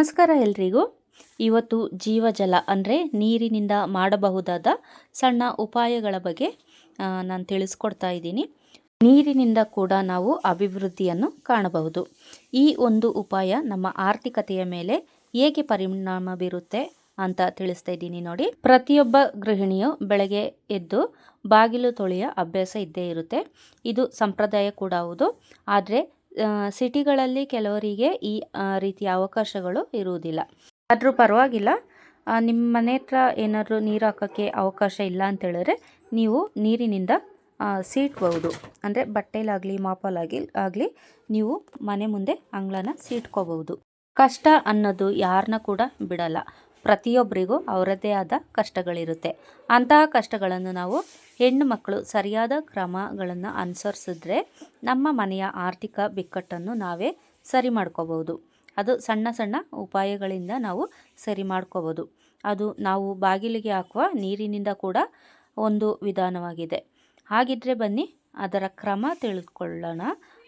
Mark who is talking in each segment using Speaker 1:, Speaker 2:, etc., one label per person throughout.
Speaker 1: ನಮಸ್ಕಾರ ಎಲ್ರಿಗೂ. ಇವತ್ತು ಜೀವಜಲ ಅಂದರೆ ನೀರಿನಿಂದ ಮಾಡಬಹುದಾದ ಸಣ್ಣ ಉಪಾಯಗಳ ಬಗ್ಗೆ ನಾನು ತಿಳಿಸ್ಕೊಡ್ತಾ ಇದ್ದೀನಿ. ನೀರಿನಿಂದ ಕೂಡ ನಾವು ಅಭಿವೃದ್ಧಿಯನ್ನು ಕಾಣಬಹುದು. ಈ ಒಂದು ಉಪಾಯ ನಮ್ಮ ಆರ್ಥಿಕತೆಯ ಮೇಲೆ ಹೇಗೆ ಪರಿಣಾಮ ಬೀರುತ್ತೆ ಅಂತ ತಿಳಿಸ್ತಾ ಇದ್ದೀನಿ ನೋಡಿ. ಪ್ರತಿಯೊಬ್ಬ ಗೃಹಿಣಿಯು ಬೆಳಗ್ಗೆ ಎದ್ದು ಬಾಗಿಲು ತೊಳೆಯ ಅಭ್ಯಾಸ ಇದ್ದೇ ಇರುತ್ತೆ. ಇದು ಸಂಪ್ರದಾಯ ಕೂಡ ಹೌದು. ಆದರೆ ಸಿಟಿಗಳಲ್ಲಿ ಕೆಲವರಿಗೆ ಈ ರೀತಿಯ ಅವಕಾಶಗಳು ಇರುವುದಿಲ್ಲ. ಆದರೂ ಪರವಾಗಿಲ್ಲ, ನಿಮ್ಮ ಮನೆ ಹತ್ರ ಏನಾದರೂ ನೀರು ಹಾಕೋಕ್ಕೆ ಅವಕಾಶ ಇಲ್ಲ ಅಂತ ಹೇಳಿದ್ರೆ ನೀವು ನೀರಿನಿಂದ ಸೀಟ್ಬಹುದು. ಅಂದರೆ ಬಟ್ಟೆಲಾಗಲಿ ಮಾಪಲಾಗಲಿ ನೀವು ಮನೆ ಮುಂದೆ ಅಂಗಳನ ಸೀಟ್ಕೋಬಹುದು. ಕಷ್ಟ ಅನ್ನೋದು ಯಾರನ್ನ ಕೂಡ ಬಿಡಲ್ಲ. ಪ್ರತಿಯೊಬ್ಬರಿಗೂ ಅವರದ್ದೇ ಆದ ಕಷ್ಟಗಳಿರುತ್ತೆ. ಅಂತಹ ಕಷ್ಟಗಳನ್ನು ನಾವು ಹೆಣ್ಣು ಮಕ್ಕಳು ಸರಿಯಾದ ಕ್ರಮಗಳನ್ನು ಅನುಸರಿಸಿದ್ರೆ ನಮ್ಮ ಮನೆಯ ಆರ್ಥಿಕ ಬಿಕ್ಕಟ್ಟನ್ನು ನಾವೇ ಸರಿ ಮಾಡ್ಕೋಬಹುದು. ಅದು ಸಣ್ಣ ಸಣ್ಣ ಉಪಾಯಗಳಿಂದ ನಾವು ಸರಿ ಮಾಡ್ಕೋಬೋದು. ಅದು ನಾವು ಬಾಗಿಲಿಗೆ ಹಾಕುವ ನೀರಿನಿಂದ ಕೂಡ ಒಂದು ವಿಧಾನವಾಗಿದೆ. ಹಾಗಿದ್ರೆ ಬನ್ನಿ ಅದರ ಕ್ರಮ ತಿಳಿದುಕೊಳ್ಳೋಣ.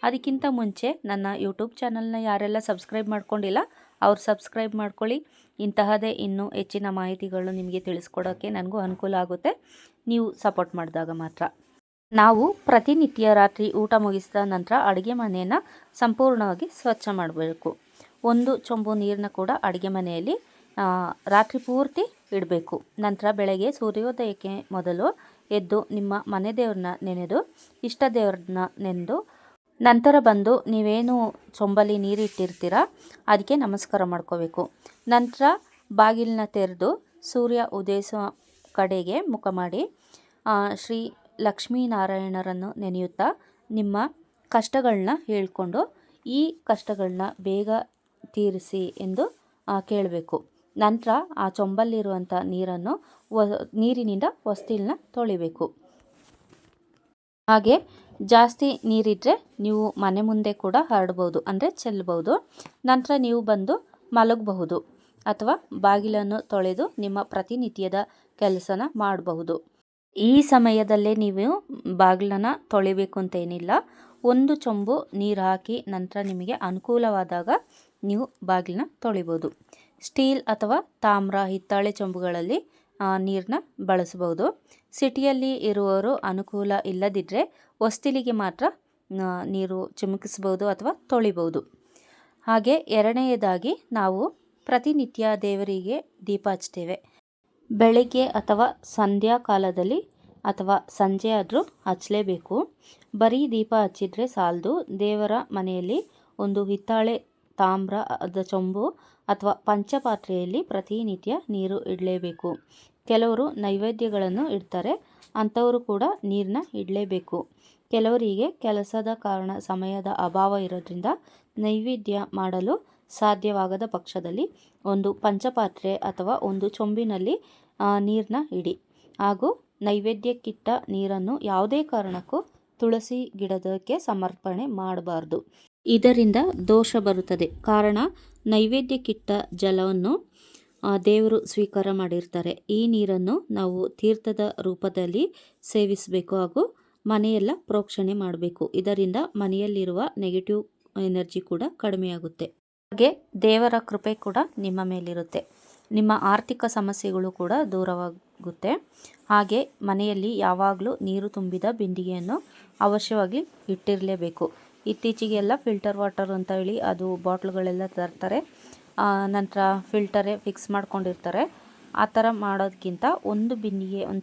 Speaker 1: ಅದಕ್ಕಿಂತ ಮುಂಚೆ ನನ್ನ ಯೂಟ್ಯೂಬ್ ಚಾನಲ್ನ ಯಾರೆಲ್ಲ ಸಬ್ಸ್ಕ್ರೈಬ್ ಮಾಡ್ಕೊಂಡಿಲ್ಲ ಅವ್ರು ಸಬ್ಸ್ಕ್ರೈಬ್ ಮಾಡ್ಕೊಳ್ಳಿ. ಇಂತಹದೇ ಇನ್ನೂ ಹೆಚ್ಚಿನ ಮಾಹಿತಿಗಳು ನಿಮಗೆ ತಿಳಿಸ್ಕೊಡೋಕ್ಕೆ ನನಗೂ ಅನುಕೂಲ ಆಗುತ್ತೆ, ನೀವು ಸಪೋರ್ಟ್ ಮಾಡಿದಾಗ ಮಾತ್ರ. ನಾವು ಪ್ರತಿನಿತ್ಯ ರಾತ್ರಿ ಊಟ ಮುಗಿಸಿದ ನಂತರ ಅಡುಗೆ ಮನೆಯನ್ನು ಸಂಪೂರ್ಣವಾಗಿ ಸ್ವಚ್ಛ ಮಾಡಬೇಕು. ಒಂದು ಚೊಂಬು ನೀರನ್ನ ಕೂಡ ಅಡುಗೆ ಮನೆಯಲ್ಲಿ ರಾತ್ರಿ ಪೂರ್ತಿ ಇಡಬೇಕು. ನಂತರ ಬೆಳಗ್ಗೆ ಸೂರ್ಯೋದಯಕ್ಕೆ ಮೊದಲು ಎದ್ದು ನಿಮ್ಮ ಮನೆ ದೇವ್ರನ್ನ ನೆನೆದು ಇಷ್ಟ ದೇವ್ರನ್ನ ನೆನೆದು ನಂತರ ಬಂದು ನೀವೇನು ಚೊಂಬಲ್ಲಿ ನೀರು ಇಟ್ಟಿರ್ತೀರ ಅದಕ್ಕೆ ನಮಸ್ಕಾರ ಮಾಡ್ಕೋಬೇಕು. ನಂತರ ಬಾಗಿಲನ್ನ ತೆರೆದು ಸೂರ್ಯ ಉದಯಿಸುವ ಕಡೆಗೆ ಮುಖ ಮಾಡಿ ಶ್ರೀ ಲಕ್ಷ್ಮೀನಾರಾಯಣರನ್ನು ನೆನೆಯುತ್ತಾ ನಿಮ್ಮ ಕಷ್ಟಗಳನ್ನ ಹೇಳ್ಕೊಂಡು ಈ ಕಷ್ಟಗಳನ್ನ ಬೇಗ ತೀರಿಸಿ ಎಂದು ಕೇಳಬೇಕು. ನಂತರ ಆ ಚೊಂಬಲ್ಲಿರುವಂಥ ನೀರಿನಿಂದ ಹೊಸ್ತಿಲನ್ನ ತೊಳಿಬೇಕು. ಹಾಗೆ ಜಾಸ್ತಿ ನೀರಿದ್ದರೆ ನೀವು ಮನೆ ಮುಂದೆ ಕೂಡ ಹರಡ್ಬೋದು, ಅಂದರೆ ಚೆಲ್ಲಬಹುದು. ನಂತರ ನೀವು ಬಂದು ಮಲಗಬಹುದು ಅಥವಾ ಬಾಗಿಲನ್ನು ತೊಳೆದು ನಿಮ್ಮ ಪ್ರತಿನಿತ್ಯದ ಕೆಲಸನ ಮಾಡಬಹುದು. ಈ ಸಮಯದಲ್ಲೇ ನೀವು ಬಾಗಿಲನ್ನು ತೊಳಿಬೇಕು ಅಂತ ಏನಿಲ್ಲ. ಒಂದು ಚೊಂಬು ನೀರು ಹಾಕಿ ನಂತರ ನಿಮಗೆ ಅನುಕೂಲವಾದಾಗ ನೀವು ಬಾಗಿಲನ್ನ ತೊಳಿಬೋದು. ಸ್ಟೀಲ್ ಅಥವಾ ತಾಮ್ರ ಹಿತ್ತಾಳೆ ಚೊಂಬುಗಳಲ್ಲಿ ನೀರನ್ನ ಬಳಸಬಹುದು. ಸಿಟಿಯಲ್ಲಿ ಇರುವವರು ಅನುಕೂಲ ಇಲ್ಲದಿದ್ದರೆ ಹೊಸ್ತಿಲಿಗೆ ಮಾತ್ರ ನೀರು ಚಿಮುಕಿಸ್ಬೋದು ಅಥವಾ ತೊಳಿಬೋದು. ಹಾಗೆ ಎರಡನೆಯದಾಗಿ ನಾವು ಪ್ರತಿನಿತ್ಯ ದೇವರಿಗೆ ದೀಪ ಹಚ್ತೇವೆ. ಬೆಳಗ್ಗೆ ಅಥವಾ ಸಂಧ್ಯಾ ಕಾಲದಲ್ಲಿ ಅಥವಾ ಸಂಜೆ ಆದರೂ ಹಚ್ಚಲೇಬೇಕು. ಬರೀ ದೀಪ ಹಚ್ಚಿದರೆ ಸಾಲದು. ದೇವರ ಮನೆಯಲ್ಲಿ ಒಂದು ಹಿತ್ತಾಳೆ ತಾಮ್ರದ ಚೊಂಬು ಅಥವಾ ಪಂಚಪಾತ್ರೆಯಲ್ಲಿ ಪ್ರತಿನಿತ್ಯ ನೀರು ಇಡಲೇಬೇಕು. ಕೆಲವರು ನೈವೇದ್ಯಗಳನ್ನು ಇಡ್ತಾರೆ, ಅಂಥವರು ಕೂಡ ನೀರನ್ನ ಇಡಲೇಬೇಕು. ಕೆಲವರಿಗೆ ಕೆಲಸದ ಕಾರಣ ಸಮಯದ ಅಭಾವ ಇರೋದ್ರಿಂದ ನೈವೇದ್ಯ ಮಾಡಲು ಸಾಧ್ಯವಾಗದ ಪಕ್ಷದಲ್ಲಿ ಒಂದು ಪಂಚಪಾತ್ರೆ ಅಥವಾ ಒಂದು ಚೊಂಬಿನಲ್ಲಿ ನೀರನ್ನ ಇಡಿ. ಹಾಗೂ ನೈವೇದ್ಯಕ್ಕಿಟ್ಟ ನೀರನ್ನು ಯಾವುದೇ ಕಾರಣಕ್ಕೂ ತುಳಸಿ ಗಿಡದಕ್ಕೆ ಸಮರ್ಪಣೆ ಮಾಡಬಾರ್ದು. ಇದರಿಂದ ದೋಷ ಬರುತ್ತದೆ. ಕಾರಣ ನೈವೇದ್ಯಕ್ಕಿಟ್ಟ ಜಲವನ್ನು ದೇವರು ಸ್ವೀಕಾರ ಮಾಡಿರ್ತಾರೆ. ಈ ನೀರನ್ನು ನಾವು ತೀರ್ಥದ ರೂಪದಲ್ಲಿ ಸೇವಿಸಬೇಕು ಹಾಗೂ ಮನೆಯೆಲ್ಲ ಪ್ರೋಕ್ಷಣೆ ಮಾಡಬೇಕು. ಇದರಿಂದ ಮನೆಯಲ್ಲಿರುವ ನೆಗೆಟಿವ್ ಎನರ್ಜಿ ಕೂಡ ಕಡಿಮೆಯಾಗುತ್ತೆ. ಹಾಗೆ ದೇವರ ಕೃಪೆ ಕೂಡ ನಿಮ್ಮ ಮೇಲಿರುತ್ತೆ. ನಿಮ್ಮ ಆರ್ಥಿಕ ಸಮಸ್ಯೆಗಳು ಕೂಡ ದೂರವಾಗುತ್ತೆ. ಹಾಗೆ ಮನೆಯಲ್ಲಿ ಯಾವಾಗಲೂ ನೀರು ತುಂಬಿದ ಬಿಂದಿಗೆಯನ್ನು ಅವಶ್ಯವಾಗಿ ಇಟ್ಟಿರಲೇಬೇಕು. ಇತ್ತೀಚೆಗೆಲ್ಲ ಫಿಲ್ಟರ್ ವಾಟರ್ ಅಂತ ಹೇಳಿ ಅದು ಬಾಟ್ಲುಗಳೆಲ್ಲ ತರ್ತಾರೆ, ನಂತರ ಫಿಲ್ಟರೇ ಫಿಕ್ಸ್ ಮಾಡ್ಕೊಂಡಿರ್ತಾರೆ. ಆ ಥರ ಮಾಡೋದಕ್ಕಿಂತ ಒಂದು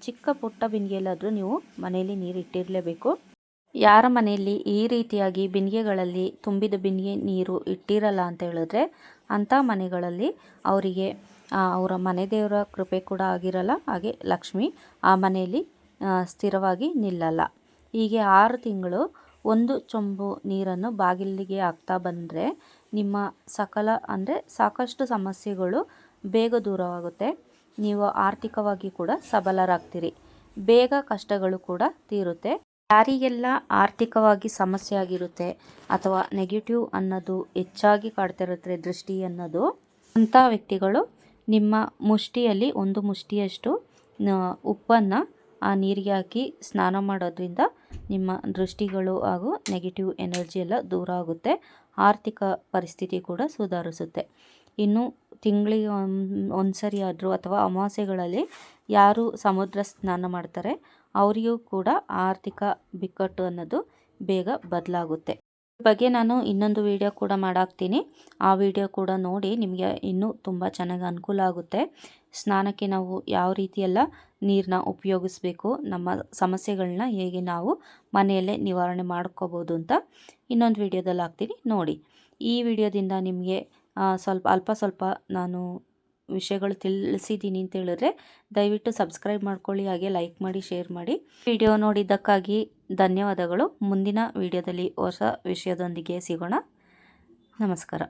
Speaker 1: ಚಿಕ್ಕ ಪುಟ್ಟ ಬಿಂದಿಗೆಯಲ್ಲಾದರೂ ನೀವು ಮನೆಯಲ್ಲಿ ನೀರು ಇಟ್ಟಿರಲೇಬೇಕು. ಯಾರ ಮನೆಯಲ್ಲಿ ಈ ರೀತಿಯಾಗಿ ಬಿಂದಿಗೆಗಳಲ್ಲಿ ತುಂಬಿದ ಬಿಂದಿಗೆ ನೀರು ಇಟ್ಟಿರಲ್ಲ ಅಂತ ಹೇಳಿದ್ರೆ ಅಂಥ ಮನೆಗಳಲ್ಲಿ ಅವರಿಗೆ ಅವರ ಮನೆ ದೇವರ ಕೃಪೆ ಕೂಡ ಆಗಿರಲ್ಲ. ಹಾಗೆ ಲಕ್ಷ್ಮಿ ಆ ಮನೆಯಲ್ಲಿ ಸ್ಥಿರವಾಗಿ ನಿಲ್ಲಲ್ಲ. ಹೀಗೆ 6 ತಿಂಗಳು ಒಂದು ಚೊಂಬು ನೀರನ್ನು ಬಾಗಿಲಿಗೆ ಹಾಕ್ತಾ ಬಂದರೆ ನಿಮ್ಮ ಸಾಕಷ್ಟು ಸಮಸ್ಯೆಗಳು ಬೇಗ ದೂರವಾಗುತ್ತೆ. ನೀವು ಆರ್ಥಿಕವಾಗಿ ಕೂಡ ಸಬಲರಾಗ್ತೀರಿ. ಬೇಗ ಕಷ್ಟಗಳು ಕೂಡ ತೀರುತ್ತೆ. ಯಾರಿಗೆಲ್ಲ ಆರ್ಥಿಕವಾಗಿ ಸಮಸ್ಯೆ ಆಗಿರುತ್ತೆ ಅಥವಾ ನೆಗೆಟಿವ್ ಅನ್ನೋದು ಹೆಚ್ಚಾಗಿ ಕಾಡ್ತಿರುತ್ತೆ, ದೃಷ್ಟಿ ಅನ್ನೋದು, ಅಂಥ ವ್ಯಕ್ತಿಗಳು ನಿಮ್ಮ ಮುಷ್ಟಿಯಲ್ಲಿ ಒಂದು ಮುಷ್ಟಿಯಷ್ಟು ಉಪ್ಪನ್ನು ಆ ನೀರಿಗೆ ಹಾಕಿ ಸ್ನಾನ ಮಾಡೋದ್ರಿಂದ ನಿಮ್ಮ ದೃಷ್ಟಿಗಳು ಹಾಗೂ ನೆಗೆಟಿವ್ ಎನರ್ಜಿ ಎಲ್ಲ ದೂರ ಆಗುತ್ತೆ. ಆರ್ಥಿಕ ಪರಿಸ್ಥಿತಿ ಕೂಡ ಸುಧಾರಿಸುತ್ತೆ. ಇನ್ನು ತಿಂಗಳಿಗೆ ಒಂದು ಸರಿ ಆದರೂ ಅಥವಾ ಅಮಾವಾಸ್ಯೆಗಳಲ್ಲಿ ಯಾರು ಸಮುದ್ರ ಸ್ನಾನ ಮಾಡ್ತಾರೆ ಅವರಿಗೂ ಕೂಡ ಆರ್ಥಿಕ ಬಿಕ್ಕಟ್ಟು ಅನ್ನೋದು ಬೇಗ ಬದಲಾಗುತ್ತೆ. ಈ ಬಗ್ಗೆ ನಾನು ಇನ್ನೊಂದು ವಿಡಿಯೋ ಕೂಡ ಮಾಡಾಕ್ತೀನಿ. ಆ ವಿಡಿಯೋ ಕೂಡ ನೋಡಿ, ನಿಮಗೆ ಇನ್ನೂ ತುಂಬ ಚೆನ್ನಾಗಿ ಅನುಕೂಲ ಆಗುತ್ತೆ. ಸ್ನಾನಕ್ಕೆ ನಾವು ಯಾವ ರೀತಿಯೆಲ್ಲ ನೀರನ್ನ ಉಪಯೋಗಿಸ್ಬೇಕು, ನಮ್ಮ ಸಮಸ್ಯೆಗಳನ್ನ ಹೇಗೆ ನಾವು ಮನೆಯಲ್ಲೇ ನಿವಾರಣೆ ಮಾಡ್ಕೋಬೋದು ಅಂತ ಇನ್ನೊಂದು ವಿಡಿಯೋದಲ್ಲಿ ಹಾಕ್ತೀನಿ ನೋಡಿ. ಈ ವಿಡಿಯೋದಿಂದ ನಿಮಗೆ ಸ್ವಲ್ಪ ನಾನು ವಿಷಯಗಳು ತಿಳಿಸಿದ್ದೀನಿ ಅಂತ ಹೇಳಿದ್ರೆ ದಯವಿಟ್ಟು ಸಬ್ಸ್ಕ್ರೈಬ್ ಮಾಡ್ಕೊಳ್ಳಿ, ಹಾಗೆ ಲೈಕ್ ಮಾಡಿ, ಶೇರ್ ಮಾಡಿ. ವಿಡಿಯೋ ನೋಡಿದ್ದಕ್ಕಾಗಿ ಧನ್ಯವಾದಗಳು. ಮುಂದಿನ ವಿಡಿಯೋದಲ್ಲಿ ಹೊಸ ವಿಷಯದೊಂದಿಗೆ ಸಿಗೋಣ. ನಮಸ್ಕಾರ.